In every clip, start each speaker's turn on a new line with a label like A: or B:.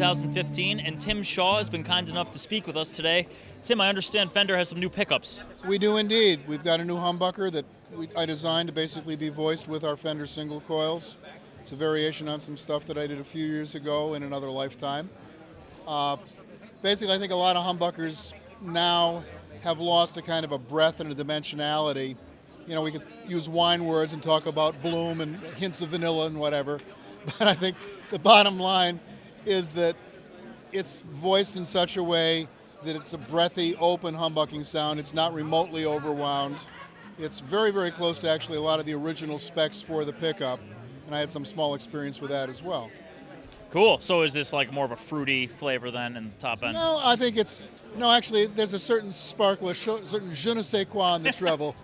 A: 2015, and Tim Shaw has been kind enough to speak with us today. Tim, I understand Fender has some new pickups.
B: We do indeed. We've got a new humbucker that I designed to basically be voiced with our Fender single coils. It's a variation on some stuff that I did a few years ago in another lifetime. Basically, I think a lot of humbuckers now have lost a kind of a breadth and a dimensionality. You know, we could use wine words and talk about bloom and hints of vanilla and whatever, but I think the bottom line is that it's voiced in such a way that it's a breathy, open humbucking sound. It's not remotely overwound. It's very, very close to actually a lot of the original specs for the pickup, and I had some small experience with that as well.
A: Cool. So is this like more of a fruity flavor then in the top end?
B: No, I think no, actually, there's a certain sparkle, a certain je ne sais quoi in the treble.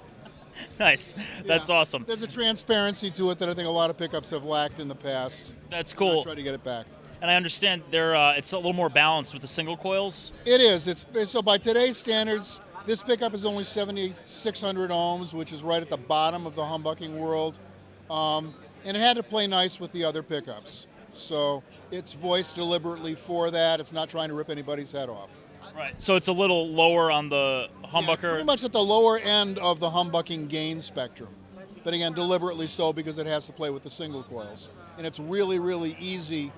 A: Nice. That's awesome.
B: There's a transparency to it that I think a lot of pickups have lacked in the past.
A: That's cool.
B: I try to get it back.
A: And I understand it's a little more balanced with the single coils.
B: It is. So by today's standards, this pickup is only 7,600 ohms, which is right at the bottom of the humbucking world. And it had to play nice with the other pickups. So it's voiced deliberately for that. It's not trying to rip anybody's head off.
A: Right. So it's a little lower on the humbucker.
B: Yeah, it's pretty much at the lower end of the humbucking gain spectrum. But again, deliberately so because it has to play with the single coils. And it's really, really easy,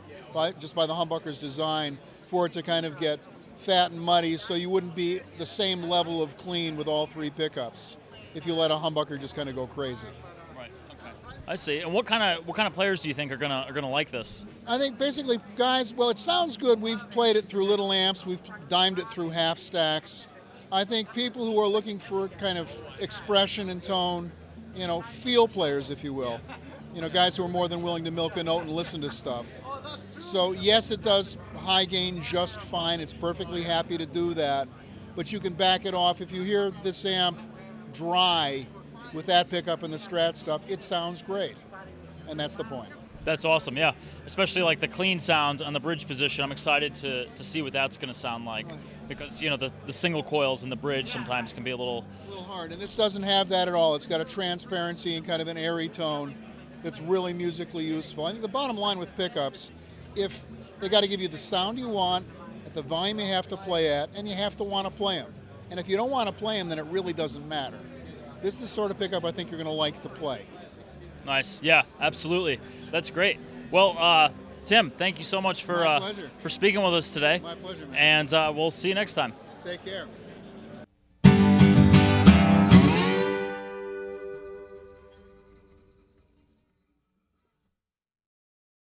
B: just by the humbucker's design, for it to kind of get fat and muddy, so you wouldn't be the same level of clean with all three pickups if you let a humbucker just kind of go crazy.
A: Right. Okay. I see. And what kind of players do you think are gonna like this?
B: I think basically, guys, well, it sounds good. We've played it through little amps. We've dimed it through half stacks. I think people who are looking for kind of expression and tone, feel players, if you will. Guys who are more than willing to milk a note and listen to stuff. So yes, it does high gain just fine. It's perfectly happy to do that. But you can back it off. If you hear this amp dry with that pickup and the Strat stuff, it sounds great. And that's the point.
A: That's awesome, yeah. Especially like the clean sound on the bridge position. I'm excited to see what that's going to sound like. Because, the single coils in the bridge sometimes can be a little
B: hard. And this doesn't have that at all. It's got a transparency and kind of an airy tone that's really musically useful. I think the bottom line with pickups, if they got to give you the sound you want at the volume you have to play at, and you have to want to play them. And if you don't want to play them, then it really doesn't matter. This is the sort of pickup I think you're going to like to play.
A: Nice. Yeah, absolutely. That's great. Well, Tim, thank you so much for speaking with us today.
B: My pleasure, man.
A: And we'll see you next time.
B: Take care.